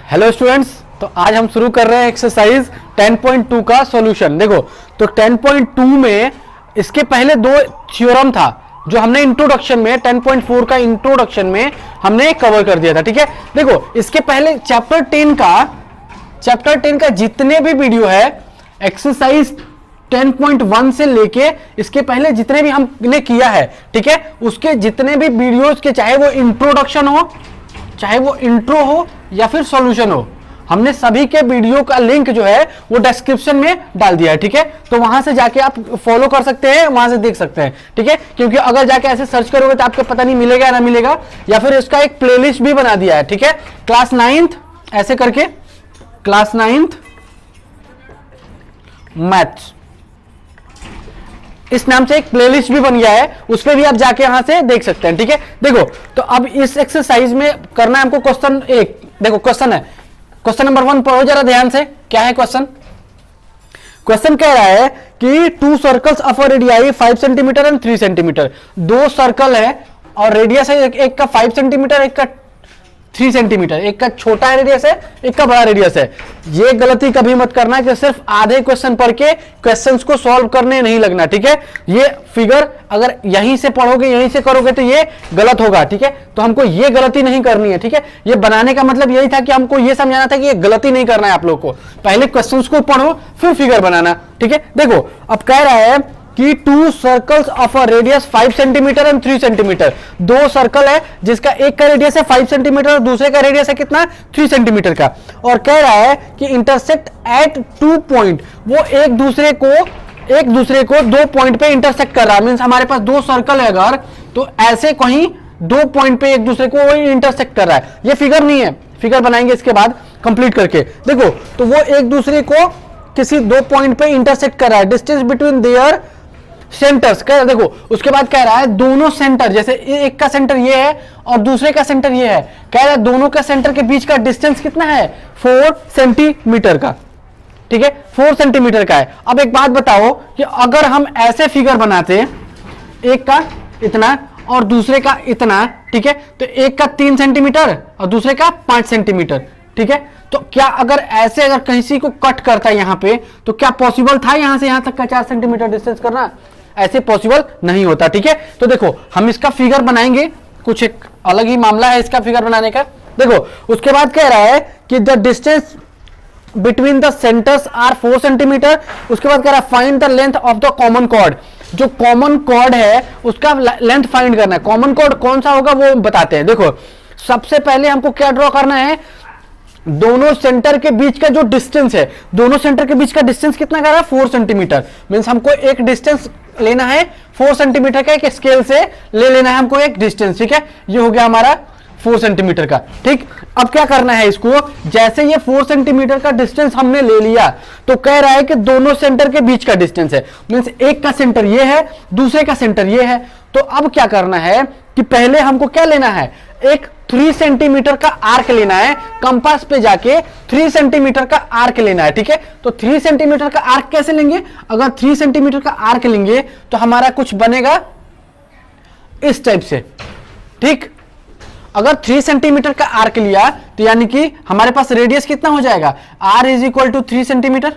Hello students, तो आज हम शुरू कर रहे हैं एक्सरसाइज 10.2 का सॉल्यूशन। देखो, तो 10.2 में इसके पहले दो थ्योरम था जो हमने इंट्रोडक्शन में 10.4 का इंट्रोडक्शन में हमने कवर कर दिया था। ठीक है, देखो इसके पहले चैप्टर 10 का जितने भी वीडियो है एक्सरसाइज 10.1 से लेके इसके पहले जितने भी हमने किया है, ठीक है, उसके जितने भी वीडियोस के चाहे वो इंट्रोडक्शन हो, चाहे वो इंट्रो हो या फिर सॉल्यूशन हो, हमने सभी के वीडियो का लिंक जो है वो डिस्क्रिप्शन में डाल दिया है। ठीक है, तो वहां से जाके आप फॉलो कर सकते हैं, वहां से देख सकते हैं। ठीक है, क्योंकि अगर जाके ऐसे सर्च करोगे तो आपको पता नहीं मिलेगा ना मिलेगा, या फिर इसका एक प्लेलिस्ट भी बना दिया है। ठीक है, क्लास 9th ऐसे करके क्लास 9th मैथ्स इस नाम से एक प्लेलिस्ट भी बन गया है, उस पर भी आप जाके यहां से देख सकते हैं। ठीक है, देखो तो अब इस एक्सरसाइज में करना है हमको क्वेश्चन एक। देखो क्वेश्चन है, क्वेश्चन नंबर 1 पढ़ो जरा ध्यान से। क्या है क्वेश्चन? क्वेश्चन कह रहा है कि 2 circles of radii 5 centimetre and 3 centimetre. 2 circle है और रेडियस है, एक का 5 सेंटीमीटर, एक का 3 सेंटीमीटर, एक का छोटा रेडियस है, एक का बड़ा रेडियस है। ये गलती कभी मत करना कि सिर्फ आधे क्वेश्चन पढ़ के क्वेश्चंस को सॉल्व करने नहीं लगना। ठीक है, ये फिगर अगर यहीं से पढ़ोगे, यहीं से करोगे तो ये गलत होगा। ठीक है, तो हमको ये गलती नहीं करनी है। ठीक है, ये बनाने का मतलब यही था कि हमको ये समझाना था कि ये गलती नहीं करना है आप लोग को। पहले क्वेश्चंस को पढ़ो फिर फिगर बनाना। ठीक है, देखो अब कह रहा है कि 2 circles of a radius 5 centimetre and 3 centimetre. 2 circle है जिसका एक का रेडियस है 5 सेंटीमीटर और दूसरे का रेडियस है कितना, 3 सेंटीमीटर का। और कह रहा है कि इंटरसेक्ट एट 2 पॉइंट, वो एक दूसरे को 2 पॉइंट पे इंटरसेक्ट कर रहा है। मींस हमारे पास 2 सर्कल है अगर, तो ऐसे कहीं 2 पॉइंट पे एक दूसरे को इंटरसेक्ट कर रहा है। ये फिगर नहीं है, फिगर बनाएंगे इसके बाद कंप्लीट करके। देखो तो वो एक दूसरे को किसी 2 पॉइंट पे इंटरसेक्ट कर रहा है। डिस्टेंस बिटवीन देयर सेंटर्स कह, देखो उसके बाद कह रहा है दोनों सेंटर, जैसे एक का सेंटर ये है और दूसरे का सेंटर ये है, कह रहा है दोनों का सेंटर के बीच का डिस्टेंस कितना है, 4 सेंटीमीटर का। ठीक है, 4 सेंटीमीटर का है। अब एक बात बताओ कि अगर हम ऐसे फिगर बनाते, एक का इतना और दूसरे का इतना, ठीक है, तो एक का 3 सेंटीमीटर और दूसरे का 5 सेंटीमीटर। ठीक है, तो क्या अगर ऐसे अगर किसी को कट करता है यहां पे, तो क्या पॉसिबल था यहां से यहां तक का 4 सेंटीमीटर डिस्टेंस करना? ऐसे पॉसिबल नहीं होता। ठीक है, तो देखो हम इसका फिगर बनाएंगे, कुछ एक अलग ही मामला है इसका फिगर बनाने का। देखो उसके बाद कह रहा है कि the distance between the centres are 4 centimetre. उसके बाद कह रहा है find the length of the common chord. जो कॉमन कॉर्ड है उसका लेंथ फाइंड करना है। कॉमन कॉर्ड कौन सा होगा वो बताते हैं। देखो सबसे पहले हमको क्या ड्रॉ करना है, दोनों सेंटर के बीच का जो डिस्टेंस है, दोनों सेंटर के बीच का डिस्टेंस कितना कर रहा है, 4 सेंटीमीटर। मींस हमको एक डिस्टेंस लेना है 4 सेंटीमीटर का, एक स्केल से ले लेना है हमको एक डिस्टेंस। ठीक है, ये हो गया हमारा 4 सेंटीमीटर का। ठीक, अब क्या करना है इसको, जैसे ये 4 सेंटीमीटर का डिस्टेंस हमने ले लिया तो कह रहा है कि दोनों सेंटर के बीच का डिस्टेंस है। मींस एक का सेंटर ये है, दूसरे का सेंटर ये है। तो अब क्या करना है कि पहले हमको क्या लेना है, एक 3 सेंटीमीटर का आर्क लेना है। कंपास पे जाके 3 सेंटीमीटर का आर्क लेना है। ठीक है, तो 3 सेंटीमीटर का आर्क कैसे लेंगे, अगर 3 सेंटीमीटर का आर्क लेंगे तो हमारा कुछ बनेगा इस टाइप से। ठीक, अगर 3 सेंटीमीटर का आर्क लिया तो यानी कि हमारे पास रेडियस कितना हो जाएगा, r = 3 सेंटीमीटर।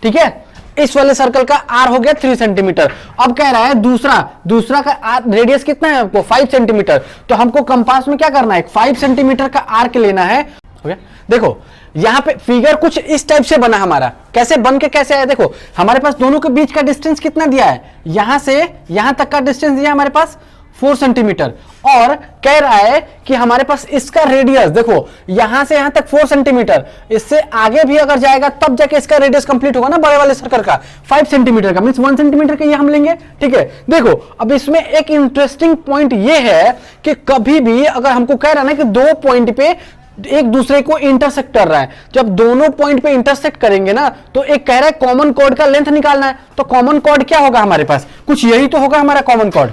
ठीक है, इस वाले सर्कल का r हो गया 3 सेंटीमीटर। अब कह रहा है दूसरा का रेडियस कितना है आपको, 5 सेंटीमीटर। तो हमको कंपास में क्या करना है, 5 सेंटीमीटर का आर्क लेना है। हो गया, देखो यहां पे फिगर कुछ इस टाइप से बना हमारा। कैसे बन के कैसे आया, देखो हमारे पास दोनों के बीच का डिस्टेंस कितना दिया है, यहां से यहां तक का डिस्टेंस दिया हमारे पास 4 सेंटीमीटर। और कह रहा है कि हमारे पास इसका रेडियस, देखो यहां से यहां तक 4 सेंटीमीटर, इससे आगे भी अगर जाएगा तब जाके इसका रेडियस कंप्लीट होगा ना बड़े वाले सर्कल का, 5 सेंटीमीटर का। मींस 1 सेंटीमीटर का ये हम लेंगे। ठीक है, देखो अब इसमें एक इंटरेस्टिंग पॉइंट ये है कि कभी भी अगर हमको कह रहा है ना कि 2 पॉइंट पे एक दूसरे को इंटरसेक्ट कर रहा है, जब दोनों पॉइंट पे इंटरसेक्ट करेंगे ना तो एक कह रहा है कॉमन कॉर्ड का लेंथ निकालना है। तो कॉमन कॉर्ड क्या होगा हमारे पास, कुछ यही तो होगा हमारा कॉमन कॉर्ड।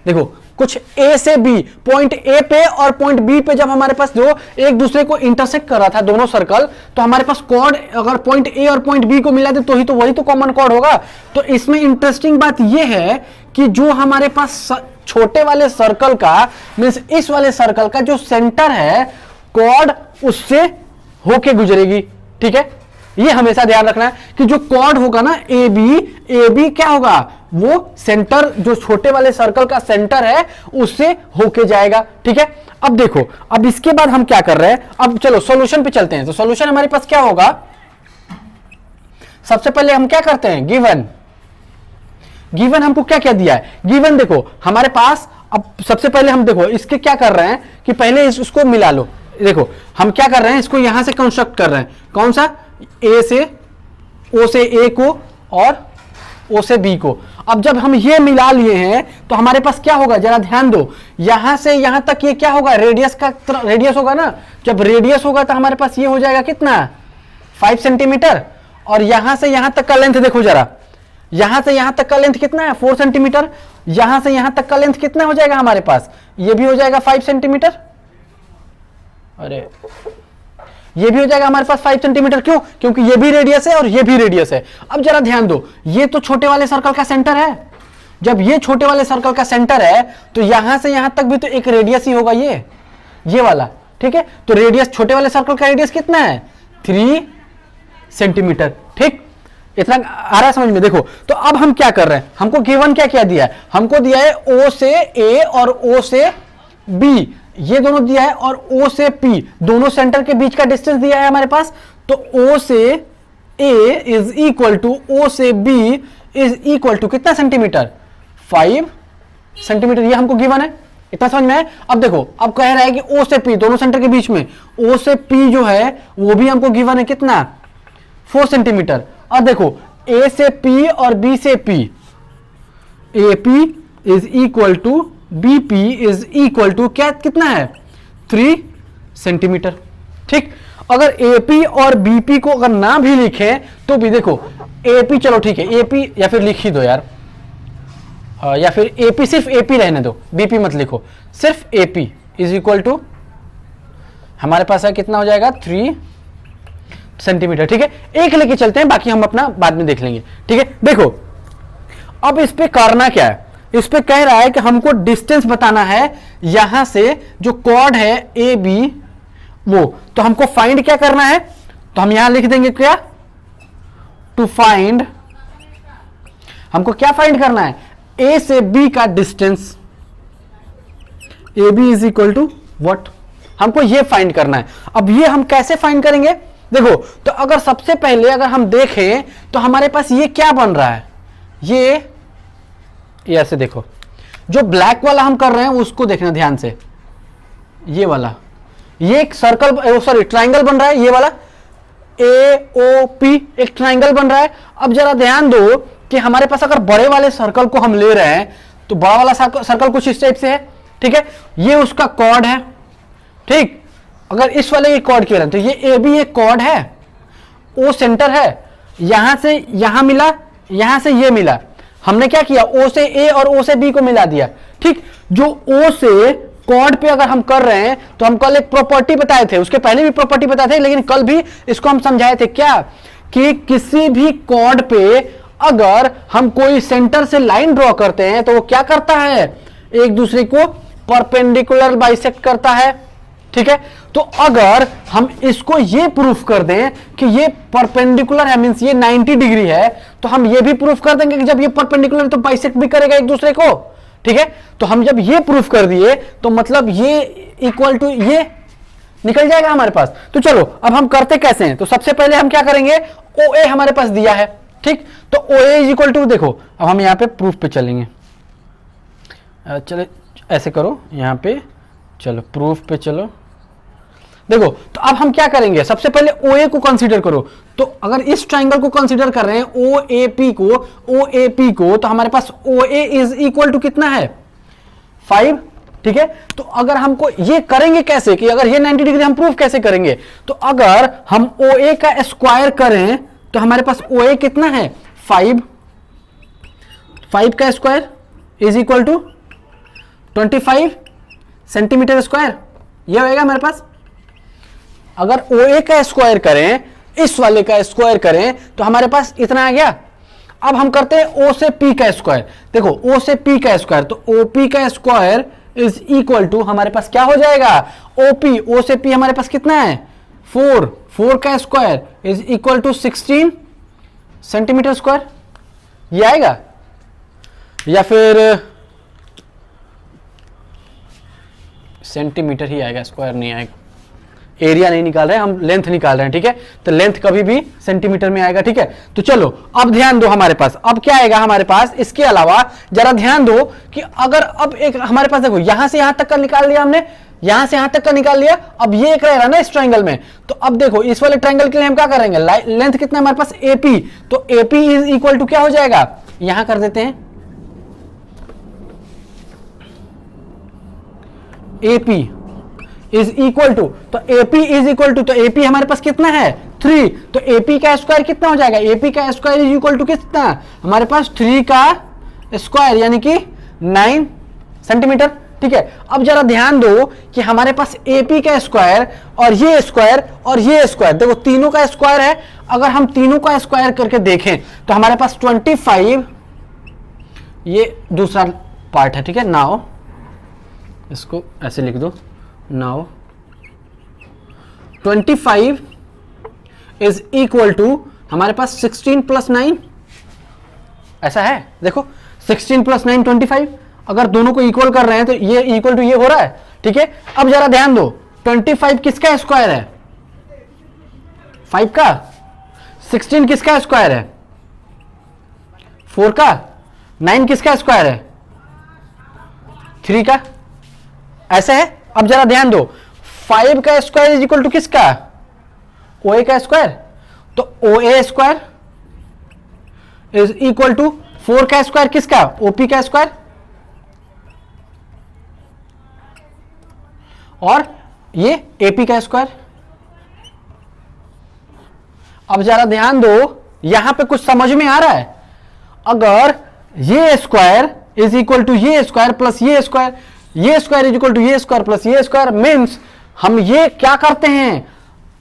देखो कुछ ए से बी, पॉइंट ए पे और पॉइंट बी पे जब हमारे पास जो एक दूसरे को इंटरसेक्ट कर रहा था दोनों सर्कल, तो हमारे पास कॉर्ड अगर पॉइंट ए और पॉइंट बी को मिला दे तो ही तो वही तो कॉमन कॉर्ड होगा। तो इसमें इंटरेस्टिंग बात यह है कि जो हमारे पास छोटे वाले सर्कल का मींस इस वाले सर्कल का जो सेंटर है कॉर्ड उससे होके गुजरेगी। ठीक है, ये हमेशा ध्यान रखना है कि जो कॉर्ड होगा ना ए बी क्या होगा, वो सेंटर, जो छोटे वाले सर्कल का सेंटर है उससे होके जाएगा। ठीक है, अब देखो, अब इसके बाद हम क्या कर रहे हैं, अब चलो सॉल्यूशन पे चलते हैं। तो सॉल्यूशन हमारे पास क्या होगा, सबसे पहले हम क्या करते हैं, गिवन हमको क्या क्या दिया है, गिवन देखो हमारे पास। अब सबसे पहले हम देखो इसके क्या कर रहे हैं कि पहले इसको मिला लो। देखो हम क्या कर रहे हैं, इसको यहां से कंस्ट्रक्ट कर रहे हैं, कौन सा, ए से, ओ से ए को और ओ से बी को। अब जब हम ये मिला लिए हैं तो हमारे पास क्या होगा, जरा ध्यान दो, यहां से यहां तक ये क्या होगा, रेडियस का रेडियस होगा ना। जब रेडियस होगा तो हमारे पास ये हो जाएगा कितना, 5 सेंटीमीटर। और यहां से यहां तक का लेंथ देखो जरा, यहां से यहां तक का लेंथ कितना है, 4 सेंटीमीटर। यहां से यहां तक का लेंथ कितना हो जाएगा हमारे पास, ये भी हो जाएगा 5 सेंटीमीटर। अरे ये भी हो जाएगा हमारे पास 5 सेंटीमीटर। क्यों, क्योंकि ये भी रेडियस है और ये भी रेडियस है। अब जरा ध्यान दो, ये तो छोटे वाले सर्कल का सेंटर है। जब ये छोटे वाले सर्कल का सेंटर है तो यहां से यहां तक भी तो एक रेडियस ही होगा, ये वाला। ठीक है, तो रेडियस, छोटे वाले सर्कल का रेडियस कितना है, 3 सेंटीमीटर। ठीक, इतना आ रहा है समझ में। देखो तो अब हम क्या कर रहे हैं, हमको गिवन क्या क्या दिया है, हमको दिया है ओ से ए और ओ से बी, ये दोनों दिया है, और ओ से पी, दोनों सेंटर के बीच का डिस्टेंस दिया है हमारे पास। तो ओ से ए इज इक्वल टू ओ से बी इज इक्वल टू कितना सेंटीमीटर, 5 सेंटीमीटर। ये हमको गिवन है, इतना समझ में है। अब देखो, अब कह रहा है कि ओ से पी, दोनों सेंटर के बीच में ओ से पी जो है वो भी हमको गिवन है कितना, 4 सेंटीमीटर। और देखो ए से पी और बी से P, A P is equal to B P is equal to क्या, कितना है, 3 सेंटीमीटर। ठीक, अगर एपी और बीपी को अगर ना भी लिखे तो भी देखो, एपी चलो ठीक है, एपी या फिर लिख ही दो यार, या फिर एपी, सिर्फ एपी रहने दो, बीपी मत लिखो, सिर्फ एपी इज इक्वल टू हमारे पास है कितना हो जाएगा, 3 सेंटीमीटर। ठीक है, एक लेके चलते हैं, बाकी हम अपना बाद में देख लेंगे। ठीक है, देखो अब इस पे करना क्या है, इस पे कह रहा है कि हमको डिस्टेंस बताना है यहां से जो कॉर्ड है ए बी, वो तो हमको फाइंड क्या करना है, तो हम यहां लिख देंगे क्या, टू फाइंड, हमको क्या फाइंड करना है, ए से बी का distance, A B is equal to what, हमको ये फाइंड करना है। अब ये हम कैसे फाइंड करेंगे, देखो तो अगर सबसे पहले अगर हम देखें तो हमारे पास ये क्या बन रहा है, ये ऐसे देखो, जो ब्लैक वाला हम कर रहे हैं उसको देखना ध्यान से, ये वाला, ये एक सर्कल, सॉरी ट्राइंगल बन रहा है, ये वाला ए ओ पी एक ट्राइंगल बन रहा है। अब जरा ध्यान दो कि हमारे पास अगर बड़े वाले सर्कल को हम ले रहे हैं तो बड़ा वाला सर्कल कुछ इस टाइप से है। ठीक है, ये उसका कॉर्ड है। ठीक, अगर इस वाले की कॉर्ड की तो ये ए बी एक कॉर्ड है, ओ सेंटर है, यहां से यहां मिला, यहां से ये मिला, हमने क्या किया, ओ से ए और ओ से बी को मिला दिया। ठीक, जो ओ से कॉर्ड पे अगर हम कर रहे हैं तो हम कल एक प्रॉपर्टी बताए थे, उसके पहले भी प्रॉपर्टी बताए थे, लेकिन कल भी इसको हम समझाए थे क्या, कि किसी भी कॉर्ड पे अगर हम कोई सेंटर से लाइन ड्रॉ करते हैं तो वो क्या करता है, एक दूसरे को परपेंडिकुलर बाइसेक्ट करता है। ठीक है, तो अगर हम इसको ये प्रूफ कर दें कि ये परपेंडिकुलर है, मींस ये 90 डिग्री है, तो हम ये भी प्रूफ कर देंगे कि जब ये परपेंडिकुलर है तो बाइसेक्ट भी करेगा एक दूसरे को। ठीक है, तो हम जब ये प्रूफ कर दिए तो मतलब ये इक्वल टू ये निकल जाएगा हमारे पास। तो चलो अब हम करते कैसे हैं, तो सबसे पहले हम क्या करेंगे, ओ ए हमारे पास दिया है। ठीक, तो ओ ए इज इक्वल टू, देखो अब हम यहां पे प्रूफ पे चलेंगे, चलो ऐसे करो, यहां पे चलो प्रूफ पे चलो। देखो तो अब हम क्या करेंगे, सबसे पहले ओ ए को कंसीडर करो। तो अगर इस ट्राइंगल को कंसीडर कर रहे हैं ओ ए पी को, तो हमारे पास ओ ए इज इक्वल टू कितना है, 5। ठीक है, तो अगर हमको ये करेंगे कैसे, कि अगर ये 90 डिग्री हम प्रूफ कैसे करेंगे, तो अगर हम ओ ए का स्क्वायर करें तो हमारे पास ओ ए कितना है, 5 का square is equal to 25 centimetre square, ये होएगा हमारे पास। अगर ओ ए का स्क्वायर करें, इस वाले का स्क्वायर करें, तो हमारे पास इतना आ गया। अब हम करते हैं ओ से पी का स्क्वायर। देखो ओ से पी का स्क्वायर, तो ओ पी का स्क्वायर इज इक्वल टू हमारे पास क्या हो जाएगा, ओपी, ओ से पी हमारे पास कितना है 4, 4 का square is equal to 16 centimetre square, ये आएगा। या फिर सेंटीमीटर ही आएगा, स्क्वायर नहीं आएगा, एरिया नहीं निकाल रहे हैं हम, लेंथ निकाल रहे हैं, ठीक है। तो लेंथ कभी भी सेंटीमीटर में आएगा, ठीक है। तो चलो अब ध्यान दो, हमारे पास अब क्या आएगा हमारे पास, इसके अलावा जरा ध्यान दो कि अगर अब एक हमारे पास देखो यहां से यहां तक का निकाल लिया हमने, यहां से यहां तक का निकाल लिया, अब ये एक रहेगा ना इस ट्रायंगल में। तो अब देखो इस वाले ट्रायंगल के लिए हम क्या करेंगे, लेंथ कितना है हमारे पास एपी, तो एपी इज इक्वल टू क्या हो जाएगा, यहां कर देते हैं एपी इज इक्वल टू, तो एपी इज इक्वल टू, तो एपी हमारे पास कितना है 3, तो एपी का स्क्वायर कितना हो जाएगा, एपी का स्क्वायर इज इक्वल टू कितना हमारे पास 3 का स्क्वायर यानी कि 9 सेंटीमीटर, ठीक है। अब जरा ध्यान दो कि हमारे पास एपी का स्क्वायर और ये स्क्वायर और ये स्क्वायर, देखो तीनों का स्क्वायर है, अगर हम तीनों का स्क्वायर करके देखें तो हमारे पास 25, ये दूसरा पार्ट है, ठीक है। नाउ इसको ऐसे लिख दो, नाउ 25 इज इक्वल टू हमारे पास 16 प्लस 9, ऐसा है, देखो 16 प्लस 9 25, अगर दोनों को इक्वल कर रहे हैं तो ये इक्वल टू ये हो रहा है, ठीक है। अब जरा ध्यान दो 25 किसका स्क्वायर है, 5 का, 16 किसका स्क्वायर है 4 का, 9 किसका स्क्वायर है 3 का, ऐसे है। अब जरा ध्यान दो 5 का स्क्वायर इज इक्वल टू किसका, OA का स्क्वायर, तो OA square is equal to 4 का स्क्वायर किसका, OP का स्क्वायर, और ये AP का स्क्वायर। अब जरा ध्यान दो यहां पे कुछ समझ में आ रहा है, अगर ये स्क्वायर इज इक्वल टू ये स्क्वायर प्लस ये स्क्वायर, ये स्क्वायर इज इक्वल टू ये स्क्वायर प्लस ये स्क्वायर, मींस हम ये क्या करते हैं,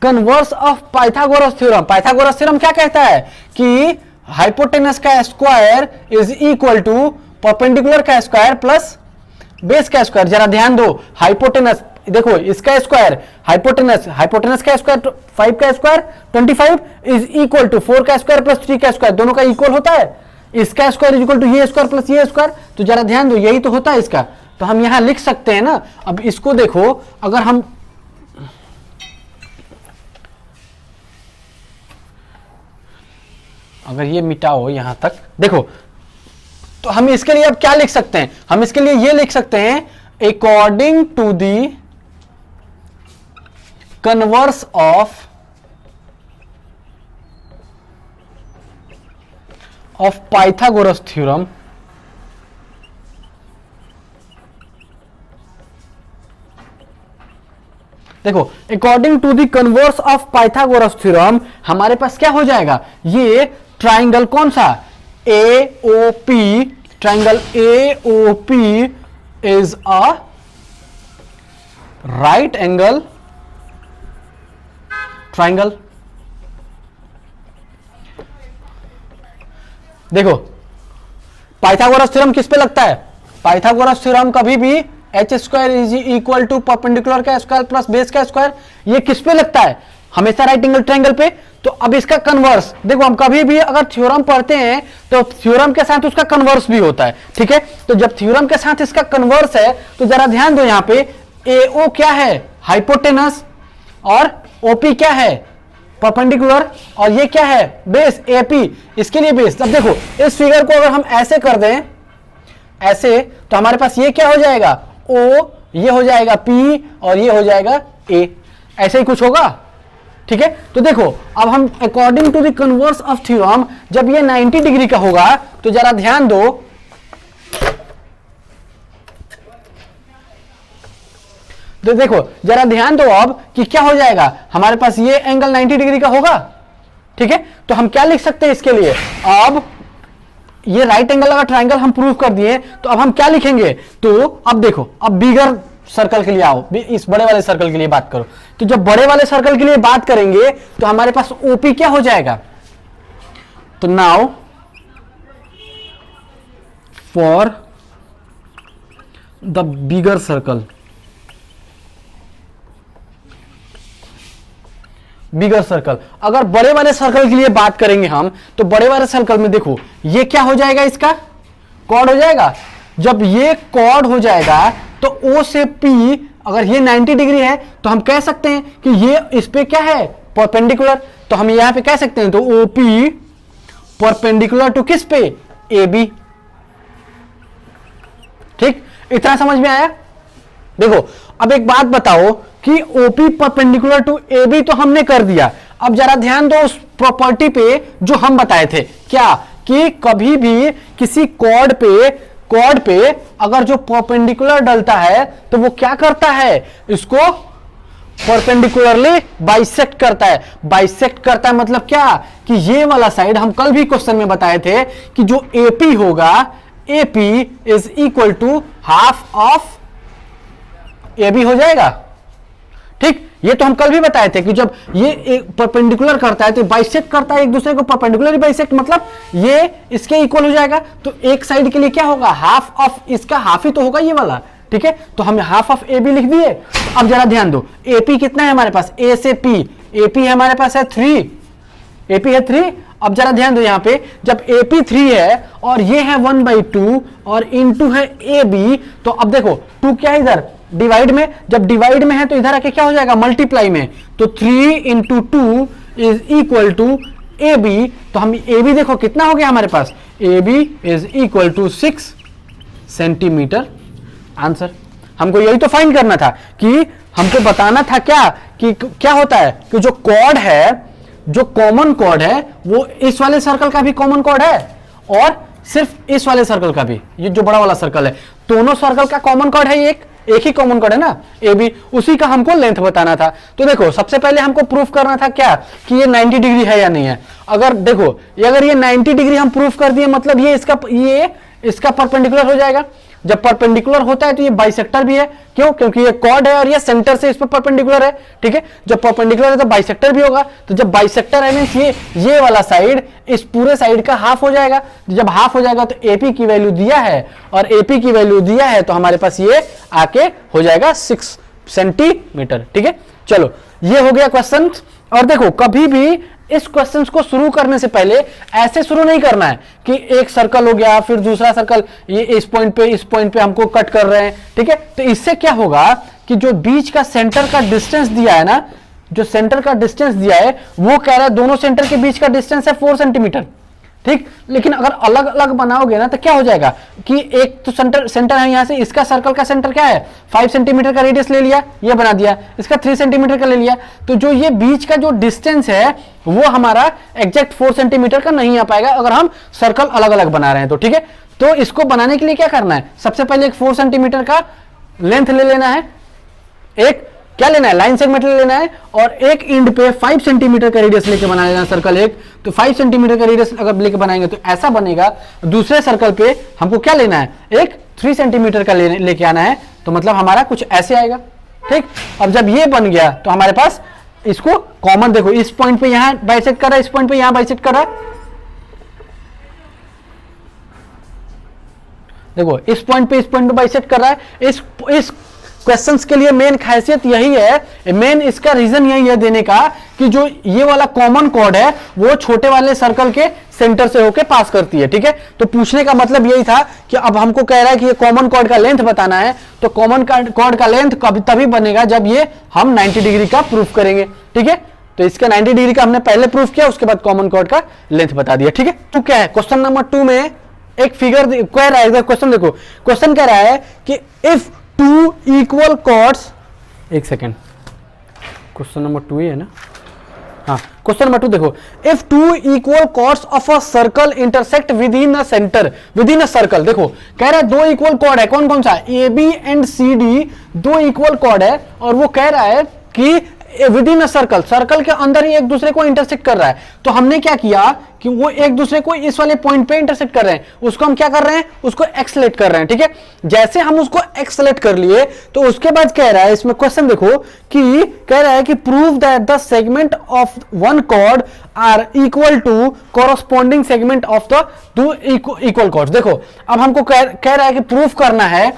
converse of Pythagoras theorem. Pythagoras theorem क्या कहता है कि हाइपोटेनस का square is equal to perpendicular का स्क्वायर प्लस बेस का स्क्वायर। जरा ध्यान दो हाइपोटेनस, देखो इसका स्क्वायर हाइपोटेनस का स्क्वायर 5 का स्क्वायर 25 इज इक्वल टू 4 का स्क्वायर प्लस 3 का स्क्वायर, दोनों का इक्वल होता है, इसका स्क्वायर इज इक्वल टू ये स्क्वायर प्लस ये स्क्वायर। तो जरा ध्यान दो यही तो होता है इसका, तो हम यहां लिख सकते हैं ना। अब इसको देखो, अगर हम अगर ये मिटाओ यहां तक, देखो तो हम इसके लिए अब क्या लिख सकते हैं, हम इसके लिए ये लिख सकते हैं according to the converse of Pythagoras theorem, देखो according to the converse of Pythagoras theorem हमारे पास क्या हो जाएगा, ये ट्राइंगल कौन सा AOP, triangle AOP is a right angle triangle. देखो पाइथागोरस थ्योरम किस पे लगता है, पाइथागोरस थ्योरम कभी भी H square is equal to perpendicular का स्क्वायर प्लस बेस का स्क्वायर, ये किस पे लगता है, हमेशा राइट एंगल ट्रायंगल पे। तो अब इसका कन्वर्स देखो, हम कभी भी अगर थ्योरम पढ़ते हैं तो थ्योरम के साथ उसका कन्वर्स भी होता है, ठीक है। तो जब थ्योरम के साथ इसका कन्वर्स है तो जरा ध्यान दो यहां पे AO क्या है हाइपोटेनस और OP क्या है परपेंडिकुलर, और ये क्या है बेस AP, इसके लिए बेस। अब देखो इस फिगर को अगर हम ऐसे कर दें ऐसे, तो हमारे पास ये क्या हो जाएगा O, ये हो जाएगा P और ये हो जाएगा A, ऐसे ही कुछ होगा, ठीक है। तो देखो अब हम according to the converse of theorem जब ये 90 डिग्री का होगा तो जरा ध्यान दो, तो देखो जरा ध्यान दो अब कि क्या हो जाएगा, हमारे पास ये एंगल 90 डिग्री का होगा, ठीक है। तो हम क्या लिख सकते हैं इसके लिए, अब ये राइट एंगल का ट्रायंगल हम प्रूव कर दिए, तो अब हम क्या लिखेंगे, तो अब देखो अब बिगर सर्कल के लिए आओ, इस बड़े वाले सर्कल के लिए बात करो। तो जब बड़े वाले सर्कल के लिए बात करेंगे तो हमारे पास OP क्या हो जाएगा, तो now for the bigger circle, bigger circle. अगर बड़े वाले सर्कल के लिए बात करेंगे हम, तो बड़े वाले सर्कल में देखो ये क्या हो जाएगा, इसका कॉर्ड हो जाएगा। जब ये कॉर्ड हो जाएगा तो O से P, अगर ये 90 डिग्री है तो हम कह सकते हैं कि ये इस पे क्या है, परपेंडिकुलर। तो हम यहां पे कह सकते हैं तो OP परपेंडिकुलर टू किस पे, AB। ठीक, इतना समझ में आया। देखो अब एक बात बताओ कि OP परपेंडिकुलर टू AB तो हमने कर दिया। अब जरा ध्यान दो उस प्रॉपर्टी पे जो हम बताए थे, क्या कि कभी भी किसी कॉर्ड पे अगर जो परपेंडिकुलर डलता है तो वो क्या करता है, इसको परपेंडिकुलरली बाइसेक्ट करता है। बाइसेक्ट करता है मतलब क्या, कि ये वाला साइड, हम कल भी क्वेश्चन में बताए थे कि जो AP होगा, AP is equal to half of AB हो जाएगा। ठीक, ये तो हम कल भी बताए थे कि जब ये परपेंडिकुलर करता है तो बाइसेक्ट करता है एक दूसरे को, परपेंडिकुलर बाइसेक्ट मतलब ये इसके इक्वल हो जाएगा। तो एक साइड के लिए क्या होगा, हाफ ऑफ इसका हाफ ही तो होगा ये वाला। ठीक है, तो हमने हाफ ऑफ AB लिख दिए। अब जरा ध्यान दो, AP कितना है हमारे पास, A से P, AP है हमारे पास है 3, AP है 3। अब जरा ध्यान दो यहां पे, जब AP 3 है और ये है 1/2 और इनटू है AB, तो अब देखो 2 क्या है इधर, डिवाइड में। जब डिवाइड में है तो इधर आके क्या हो जाएगा, मल्टीप्लाई में। तो 3 × 2 इज इक्वल टू AB। तो हम AB देखो कितना हो गया हमारे पास, AB is equal to 6 centimetre. Answer, हमको यही तो फाइंड करना था, कि हमको बताना था क्या कि क्या होता है कि जो कॉर्ड है, जो कॉमन कॉर्ड है, वो इस वाले सर्कल का भी कॉमन कॉर्ड है और सिर्फ इस वाले सर्कल का भी, ये जो बड़ा वाला सर्कल है, दोनों सर्कल का कॉमन कॉर्ड है, एक ही कॉमन कॉर्ड है ना AB, उसी का हमको लेंथ बताना था। तो देखो सबसे पहले हमको प्रूफ करना था क्या, कि ये 90 डिग्री है या नहीं है। अगर देखो अगर ये 90 डिग्री हम प्रूफ कर दिए, मतलब ये इसका परपेंडिकुलर हो जाएगा। जब परपेंडिकुलर होता है तो ये बाइसेक्टर भी है, क्यों, क्योंकि ये कॉर्ड है और ये सेंटर से इस पर परपेंडिकुलर है। ठीक है, जब परपेंडिकुलर है तो बाइसेक्टर भी होगा। तो जब बाइसेक्टर है मींस ये वाला साइड इस पूरे साइड का हाफ हो जाएगा। जब हाफ हो जाएगा तो AP की वैल्यू दिया है, और AP की वैल्यू दिया है तो हमारे पास ये आके हो जाएगा 6 सेंटीमीटर। ठीक है, चलो ये हो गया क्वेश्चन। और देखो कभी भी इस क्वेश्चन को शुरू करने से पहले ऐसे शुरू नहीं करना है कि एक सर्कल हो गया फिर दूसरा सर्कल, ये इस पॉइंट पे हमको कट कर रहे हैं। ठीक है, तो इससे क्या होगा कि जो बीच का सेंटर का डिस्टेंस दिया है ना, जो सेंटर का डिस्टेंस दिया है वो कह रहा है दोनों सेंटर के बीच का डिस्टेंस है 4 सेंटीमीटर। ठीक, लेकिन अगर अलग अलग बनाओगे ना तो क्या हो जाएगा कि एक तो सेंटर है, यहां से इसका सर्कल का सेंटर क्या है 5 सेंटीमीटर का रेडियस ले लिया, ये बना दिया, इसका 3 सेंटीमीटर का ले लिया। तो जो ये बीच का जो डिस्टेंस है वो हमारा एग्जैक्ट 4 सेंटीमीटर का नहीं आ पाएगा अगर हम सर्कल अलग अलग बना रहे हैं तो। ठीक है, तो इसको बनाने के लिए क्या करना है, सबसे पहले एक 4 सेंटीमीटर का लेंथ ले लेना है, एक क्या लेना है, लाइन सेगमेंट ले लेना है, और एक एंड पे 5 सेंटीमीटर का रेडियस लेके बना लेना सर्कल एक। तो 5 सेंटीमीटर का रेडियस अगर लेके बनाएंगे तो ऐसा बनेगा। दूसरे सर्कल पे हमको क्या लेना है, एक 3 सेंटीमीटर का लेके आना है, तो मतलब हमारा कुछ ऐसे आएगा। ठीक, अब जब ये बन गया तो हमारे पास इसको कॉमन देखो, इस पॉइंट पे यहां बाइसेक्ट कर रहा है, इस पॉइंट पे यहां बाइसेक्ट कर रहा है। देखो इस पॉइंट पे बाइसेक्ट कर रहा है। इस क्वेश्चंस के लिए मेन खासियत यही है, मेन इसका रीजन यही है देने का कि जो ये वाला कॉमन कॉर्ड है वो छोटे वाले सर्कल के सेंटर से होके पास करती है। ठीक है, तो पूछने का मतलब यही था कि अब हमको कह रहा है कि ये कॉमन कॉर्ड का लेंथ बताना है, तो कॉमन कॉर्ड का लेंथ तभी बनेगा जब ये हम 90 डिग्री का प्रूफ करेंगे। ठीक है, तो इसका 90 डिग्री का हमने पहले प्रूफ किया, उसके बाद कॉमन कॉर्ड का लेंथ बता दिया। ठीक है, तो क्या है क्वेश्चन नंबर 2 में एक फिगर कह रहा है, क्वेश्चन देखो, क्वेश्चन कह रहा है कि इफ 2 इक्वल कॉर्ड्स, एक सेकेंड, क्वेश्चन नंबर 2 ही है ना, हाँ क्वेश्चन नंबर 2 देखो, if 2 equal chords of a circle intersect within a centre within a circle. देखो कह रहा है 2 इक्वल कॉर्ड है, कौन कौन सा, AB and CD 2 equal cord है, और वो कह रहा है कि with in a circle, circle के अंदर ही एक दूसरे को इंटरसेक्ट कर रहा है। तो हमने क्या किया कि वो एक दूसरे को इस वाले पॉइंट पे इंटरसेक्ट कर रहे हैं, उसको हम क्या कर रहे हैं, उसको एक्सलेट कर रहे हैं। ठीक है, जैसे हम उसको एक्सलेट कर लिए तो उसके बाद कह रहा है, इसमें क्वेश्चन देखो कि कह रहा है कि prove that the segment of one chord are equal to corresponding segment of the 2 equal chords. देखो अब हमको कह रहा है कि प्रूफ करना है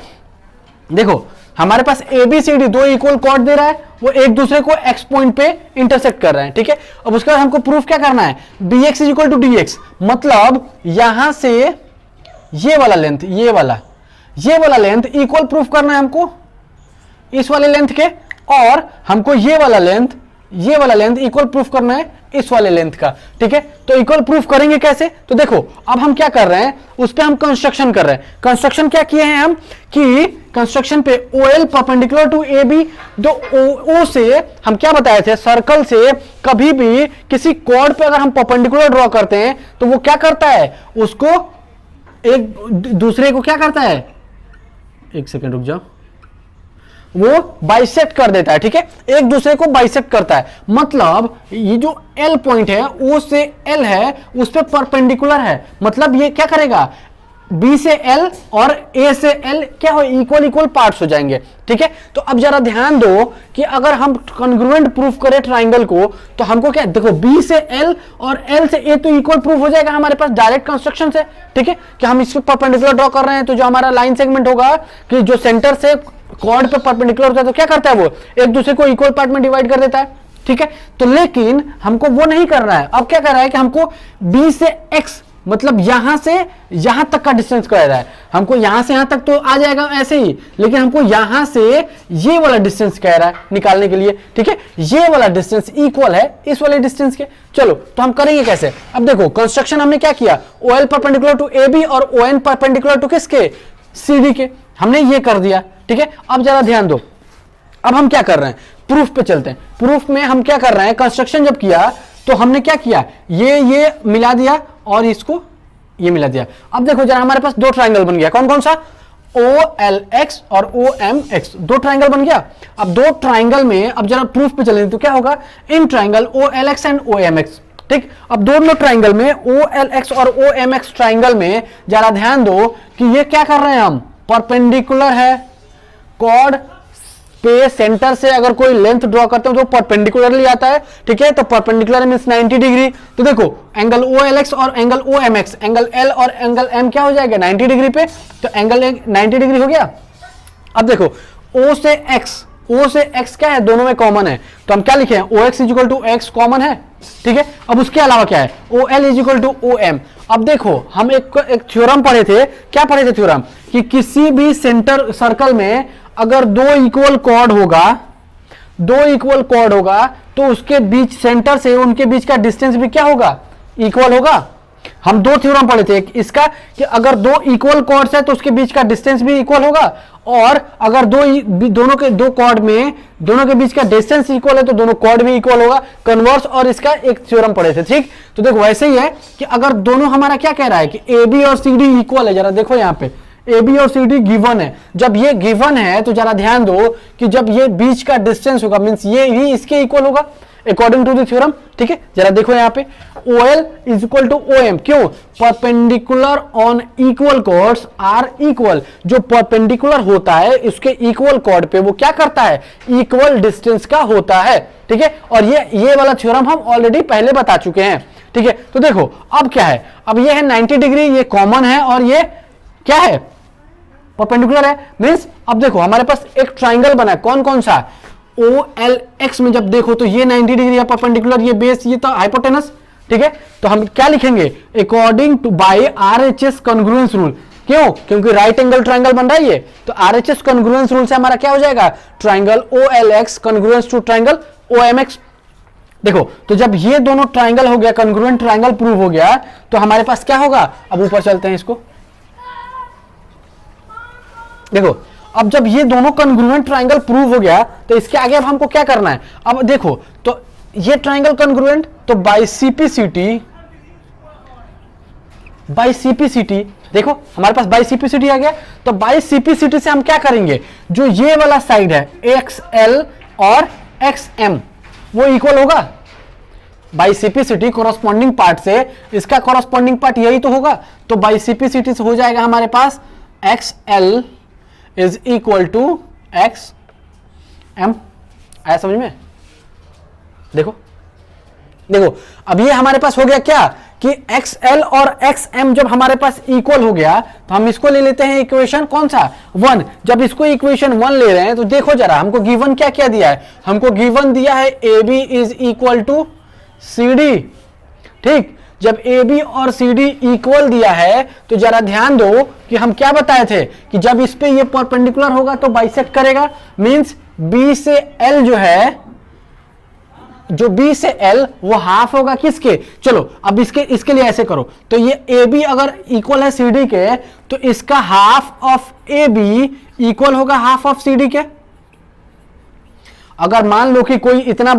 देखो हमारे पास ABCD दो इक्वल कॉर्ड दे रहा है, वो एक दूसरे को x पॉइंट पे इंटरसेक्ट कर रहे हैं, ठीक है। अब उसके बाद हमको प्रूफ क्या करना है, BX is equal to DX, मतलब यहां से ये वाला लेंथ, ये वाला लेंथ इक्वल प्रूफ करना है हमको इस वाले लेंथ के, और हमको ये वाला लेंथ इक्वल प्रूफ करना है इस वाले लेंथ का, ठीक है। तो इक्वल प्रूफ करेंगे कैसे, तो देखो अब हम क्या कर रहे हैं, उस पे हम कंस्ट्रक्शन कर रहे हैं। कंस्ट्रक्शन क्या किए हैं हम कि कंस्ट्रक्शन पे OL परपेंडिकुलर टू AB, दो O से हम क्या बताए थे, सर्कल से कभी भी किसी कॉर्ड पे अगर हम परपेंडिकुलर ड्रॉ करते हैं तो वो क्या करता है, उसको एक दूसरे को क्या करता है, एक सेकेंड रुक जाओ, वो बाइसेक्ट कर देता है, ठीक है, एक दूसरे को बाइसेक्ट करता है। मतलब ये जो L पॉइंट है O से L है उस पे परपेंडिकुलर है, मतलब ये क्या करेगा, B से L और A से L क्या हो, इक्वल पार्ट्स हो जाएंगे, ठीक है। तो अब जरा ध्यान दो कि अगर हम कॉन्ग्रुएंट प्रूफ करें ट्राइंगल को तो हमको क्या, देखो B से L और L से A तो इक्वल प्रूफ हो जाएगा हमारे पास डायरेक्ट कंस्ट्रक्शन से, ठीक है, कि हम इसको परपेंडिकुलर ड्रॉ कर रहे हैं तो जो हमारा लाइन सेगमेंट होगा कि जो सेंटर से कॉर्ड पे परपेंडिकुलर होता है तो क्या करता है, वो एक दूसरे को इक्वल पार्ट में डिवाइड कर देता है, ठीक है। तो लेकिन हमको वो नहीं करना है, अब क्या कर रहा है कि हमको B से X मतलब यहां से यहां तक का डिस्टेंस कह रहा है, हमको यहां से यहां तक तो आ जाएगा ऐसे ही, लेकिन हमको यहां से ये वाला डिस्टेंस कह रहा है निकालने के लिए, ठीक है। ये वाला डिस्टेंस इक्वल है इस वाले डिस्टेंस के। चलो तो हम करेंगे कैसे, अब देखो कंस्ट्रक्शन हमने क्या किया, OL परपेंडिकुलर टू AB और ON परपेंडिकुलर टू किसके, CD के, हमने ये कर दिया, ठीक है। अब जरा ध्यान दो, अब हम क्या कर रहे हैं, प्रूफ पे चलते हैं। प्रूफ में हम क्या कर रहे हैं, कंस्ट्रक्शन जब किया तो हमने क्या किया, ये मिला दिया और इसको ये मिला दिया। अब देखो जरा हमारे पास दो ट्रायंगल बन गया, कौन कौन सा, OLX और OMX, दो ट्रायंगल बन गया। अब दो ट्रायंगल में अब जरा प्रूफ पे चलेंगे तो क्या होगा, in triangle OLX and OMX, ठीक। अब दोनों ट्रायंगल में OLX और OMX ट्रायंगल में जरा ध्यान दो कि ये क्या कर रहे हैं, हम परपेंडिकुलर है, कॉर्ड पे सेंटर से अगर कोई लेंथ ड्रॉ करते हो तो परपेंडिकुलरली आता है, ठीक है। तो परपेंडिकुलर मींस 90 डिग्री, तो देखो एंगल OLX और एंगल OMX, एंगल L और एंगल M क्या हो जाएगा 90 डिग्री पे, तो एंगल 90 डिग्री हो गया। अब देखो O से X क्या है, दोनों में कॉमन है, तो हम क्या लिखे हैं, OX is equal to X common है, ठीक है। अब उसके अलावा क्या है, OL is equal to OM। अब देखो हम एक थ्योरम पढ़े थे, क्या पढ़े थे थ्योरम, कि किसी भी सेंटर सर्कल में अगर दो इक्वल कॉर्ड होगा तो उसके बीच सेंटर से उनके बीच का डिस्टेंस भी क्या होगा, इक्वल होगा। हम दो थ्योरम पढ़े थे, एक इसका कि अगर दो इक्वल कॉर्ड्स है तो उसके बीच का डिस्टेंस भी इक्वल होगा, और अगर दो कॉर्ड में दोनों के बीच का डिस्टेंस इक्वल है तो दोनों कॉर्ड भी इक्वल होगा, कन्वर्स। और इसका एक थ्योरम पढ़े थे, ठीक। तो देखो वैसे ही है कि अगर दोनों हमारा क्या कह रहा है कि AB और CD इक्वल है, जरा देखो यहाँ पे AB और CD गिवन है, जब ये गिवन है तो जरा ध्यान दो कि जब ये बीच का डिस्टेंस होगा मींस ये भी इसके इक्वल होगा अकॉर्डिंग टू द थ्योरम, ठीक है। जरा देखो यहाँ पे OL is equal to OM, क्यों, perpendicular on equal chords are equal, जो परपेंडिकुलर होता है उसके इक्वल कॉर्ड पे वो क्या करता है, इक्वल डिस्टेंस का होता है, ठीक है। और ये वाला थ्योरम हम ऑलरेडी पहले बता चुके हैं, ठीक है। तो देखो अब क्या है, अब ये है 90 डिग्री, ये कॉमन है और ये क्या है, परपेंडिकुलर है, मींस अब देखो हमारे पास एक ट्राइंगल बना है, कौन कौन सा, OLX में जब देखो तो ये 90 डिग्री है परपेंडिकुलर, ये बेस, ये तो हाइपोटेनस, ठीक है। तो हम क्या लिखेंगे, according to by RHS congruence rule, क्यों, क्योंकि राइट एंगल ट्राइंगल बन रहा है ये, तो RHS कॉन्ग्रुएंस रूल से हमारा क्या हो जाएगा, triangle OLX congruence to triangle OMX। देखो तो जब ये दोनों ट्राइंगल हो गया, कॉन्ग्रुएंट ट्राइंगल प्रूव हो गया, तो हमारे पास क्या होगा, अब ऊपर चलते हैं इसको, देखो अब जब ये दोनों कॉन्ग्रुएंट ट्राइंगल प्रूव हो गया तो इसके आगे अब हमको क्या करना है, अब देखो तो ये ट्राइंगल कॉन्ग्रुएंट, तो बाय CPCT देखो हमारे पास बाय CPCT आ गया, तो बाय CPCT से हम क्या करेंगे, जो ये वाला साइड है XL और XM वो इक्वल होगा, बाय CPCT कॉरस्पॉन्डिंग पार्ट से इसका कॉरस्पॉन्डिंग पार्ट यही तो होगा, तो बाय CPCT से हो जाएगा हमारे पास XL is equal to XM, आया समझ में। देखो अब ये हमारे पास हो गया क्या, कि XL और XM जब हमारे पास इक्वल हो गया तो हम इसको ले लेते हैं इक्वेशन कौन सा 1। जब इसको इक्वेशन 1 ले रहे हैं तो देखो जरा हमको गिवन क्या क्या दिया है, हमको गिवन दिया है AB is equal to CD। ठीक, जब AB और CD इक्वल दिया है तो जरा ध्यान दो कि हम क्या बताए थे कि जब इस पे ये परपेंडिकुलर होगा तो बाइसेक्ट करेगा, मींस B से L जो है, जो B से L वो हाफ होगा किसके, चलो अब इसके लिए ऐसे करो, तो ये AB अगर इक्वल है CD के तो इसका हाफ ऑफ AB इक्वल होगा हाफ ऑफ CD के। अगर मान लो कि कोई इतना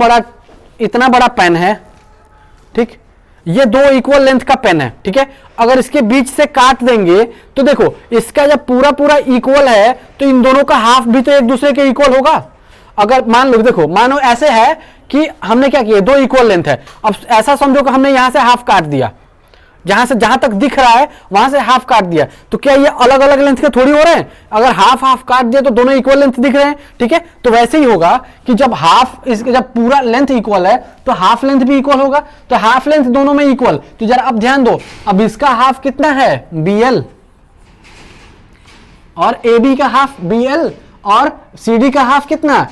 बड़ा पेन है, ठीक, ये दो इक्वल लेंथ का पेन है, ठीक है, अगर इसके बीच से काट देंगे तो देखो इसका जब पूरा इक्वल है तो इन दोनों का हाफ भी तो एक दूसरे के इक्वल होगा। अगर मान लो, देखो मानो ऐसे है कि हमने क्या किया, दो इक्वल लेंथ है, अब ऐसा समझो कि हमने यहां से हाफ काट दिया, जहां तक दिख रहा है वहां से हाफ काट दिया, तो क्या ये अलग अलग लेंथ के थोड़ी हो रहे हैं, अगर हाफ काट दिया तो दोनों इक्वल लेंथ दिख रहे हैं। ठीक है, तो वैसे ही होगा कि जब जब पूरा लेंथ इक्वल है तो हाफ लेंथ भी इक्वल होगा, तो हाफ लेंथ दोनों में इक्वल। तो जरा अब ध्यान दो, अब इसका हाफ कितना है BL और AB का हाफ BL और CD का हाफ कितना,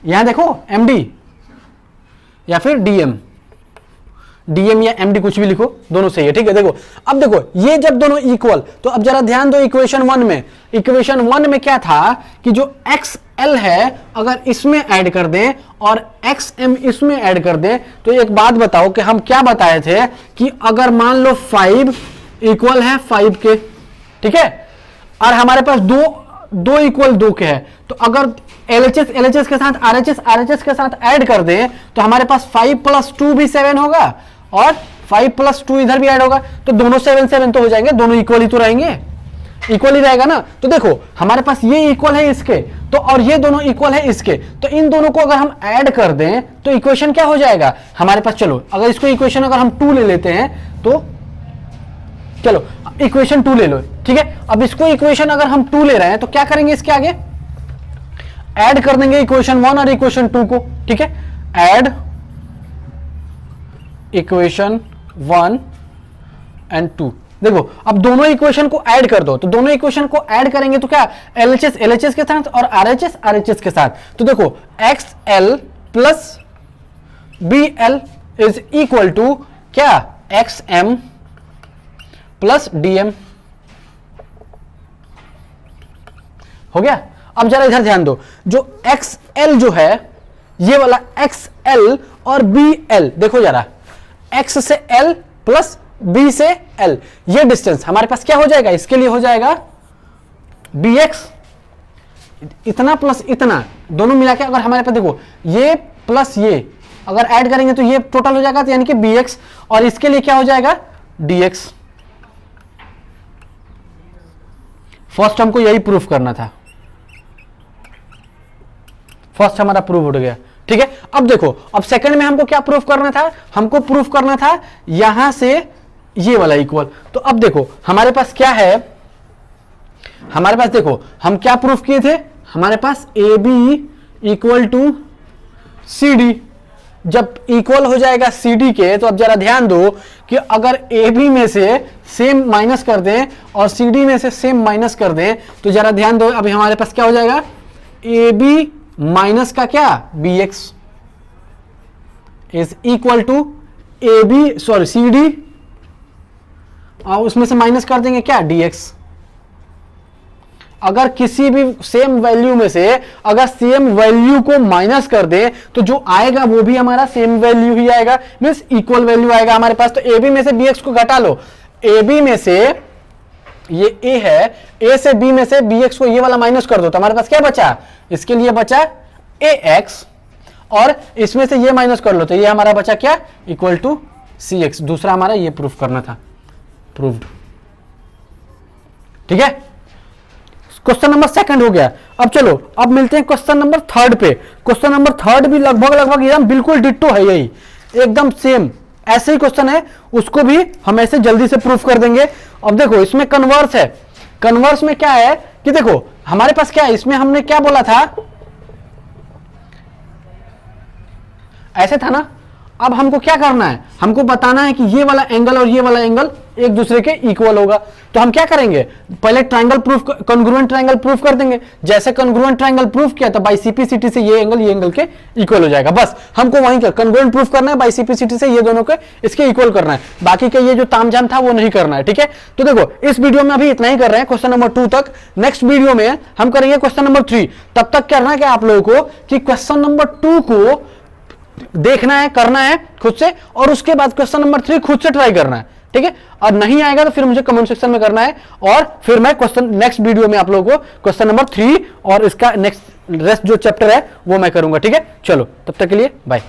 यहां देखो MD या फिर DM या MD कुछ भी लिखो, दोनों सही है। ठीक है, देखो अब देखो ये जब दोनों इक्वल, तो अब जरा ध्यान दो इक्वेशन 1 में क्या था कि जो XL है अगर इसमें ऐड कर दें और XM इसमें ऐड कर दें, तो एक बात बताओ कि हम क्या बताए थे कि अगर मान लो 5 इक्वल है 5 के, ठीक है, और हमारे पास दो इक्वल 2 के है, तो अगर LHS के साथ RHS के साथ ऐड कर दें तो हमारे पास 5 + 2 भी 7 होगा और 5 + 2 इधर भी ऐड होगा, तो दोनों 7 तो हो जाएंगे, दोनों इक्वल ही तो रहेंगे, इक्वल ही रहेगा ना। तो देखो हमारे पास ये इक्वल है इसके, तो और ये दोनों इक्वल है इसके, तो इन दोनों को अगर हम ऐड कर दें तो इक्वेशन क्या हो जाएगा हमारे पास। चलो अगर इसको इक्वेशन अगर हम 2 ले लेते हैं तो चलो इक्वेशन 2 ले लो, ठीक है। अब इसको इक्वेशन अगर हम 2 ले रहे हैं तो क्या करेंगे, इसके आगे ऐड कर देंगे इक्वेशन 1 और इक्वेशन 2 को, ठीक है, ऐड इक्वेशन 1 एंड 2। देखो अब दोनों इक्वेशन को ऐड कर दो, तो दोनों इक्वेशन को ऐड करेंगे तो क्या LHS के साथ और RHS के साथ, तो देखो XL plus BL is equal to क्या XM प्लस DM हो गया। अब जरा इधर ध्यान दो, जो XL जो है ये वाला XL और BL, देखो जरा X से L प्लस B से L, ये डिस्टेंस हमारे पास क्या हो जाएगा, इसके लिए हो जाएगा BX, इतना प्लस इतना दोनों मिला के अगर हमारे पास देखो ये प्लस ये अगर ऐड करेंगे तो ये टोटल हो जाएगा, तो यानी कि BX, और इसके लिए क्या हो जाएगा DX। फर्स्ट हमको यही प्रूफ करना था, फर्स्ट हमारा प्रूफ हो गया, ठीक है। अब देखो अब सेकंड में हमको क्या प्रूफ करना था, हमको प्रूफ करना था यहां से ये वाला इक्वल। तो अब देखो हमारे पास क्या है, हमारे पास देखो हम क्या प्रूफ किए थे, हमारे पास AB इक्वल टू CD, जब इक्वल हो जाएगा CD के, तो अब जरा ध्यान दो कि अगर AB में से सेम माइनस कर दें और CD में से सेम माइनस कर दें, तो जरा ध्यान दो अभी हमारे पास क्या हो जाएगा, AB माइनस का क्या BX is equal to CD और उसमें से माइनस कर देंगे क्या DX। अगर किसी भी सेम वैल्यू में से अगर सेम वैल्यू को माइनस कर दे तो जो आएगा वो भी हमारा सेम वैल्यू ही आएगा, मींस इक्वल वैल्यू आएगा हमारे पास। तो AB में से BX को घटा लो, AB में से ये A है, A से B में से BX को ये वाला माइनस कर दो, तो हमारे पास क्या बचा, इसके लिए बचा AX, और इसमें से ये माइनस कर लो तो ये हमारा बचा क्या इक्वल टू CX। दूसरा हमारा ये प्रूफ करना था, प्रूव्ड, ठीक है। क्वेश्चन नंबर सेकंड हो गया। अब चलो अब मिलते हैं क्वेश्चन नंबर थर्ड पे। क्वेश्चन नंबर थर्ड भी लगभग एकदम बिल्कुल डिट्टो है, यही एकदम सेम ऐसे ही क्वेश्चन है, उसको भी हम ऐसे जल्दी से प्रूफ कर देंगे। अब देखो इसमें कन्वर्स है, कन्वर्स में क्या है कि देखो हमारे पास क्या है, इसमें हमने क्या बोला था, ऐसे था ना, अब हमको क्या करना है, हमको बताना है कि ये वाला एंगल और ये वाला एंगल एक दूसरे के इक्वल होगा। तो हम क्या करेंगे, पहले triangle proof, congruent triangle proof कर देंगे। जैसे कॉन्ग्रुएंट ट्रायंगल प्रूफ किया तो बाई सीपीसीटी से ये एंगल के इक्वल हो जाएगा। बस हमको वहीं का कॉन्ग्रुएंट प्रूफ करना है, बाई सीपीसीटी से ये दोनों के इसके इक्वल करना है, बाकी के ये जो तामझाम था वो नहीं करना है। ठीक है, तो देखो इस वीडियो में अभी इतना ही कर रहे हैं, क्वेश्चन नंबर 2 तक। नेक्स्ट वीडियो में हम करेंगे क्वेश्चन नंबर 3। तब तक करना है क्या आप लोगों को कि क्वेश्चन नंबर 2 को देखना है, करना है खुद से, और उसके बाद क्वेश्चन नंबर 3 खुद से ट्राई करना है। ठीक है, और नहीं आएगा तो फिर मुझे कमेंट सेक्शन में करना है, और फिर मैं क्वेश्चन नेक्स्ट वीडियो में आप लोगों को क्वेश्चन नंबर 3 और इसका नेक्स्ट रेस्ट जो चैप्टर है वो मैं करूंगा। ठीक है, चलो तब तक के लिए बाय।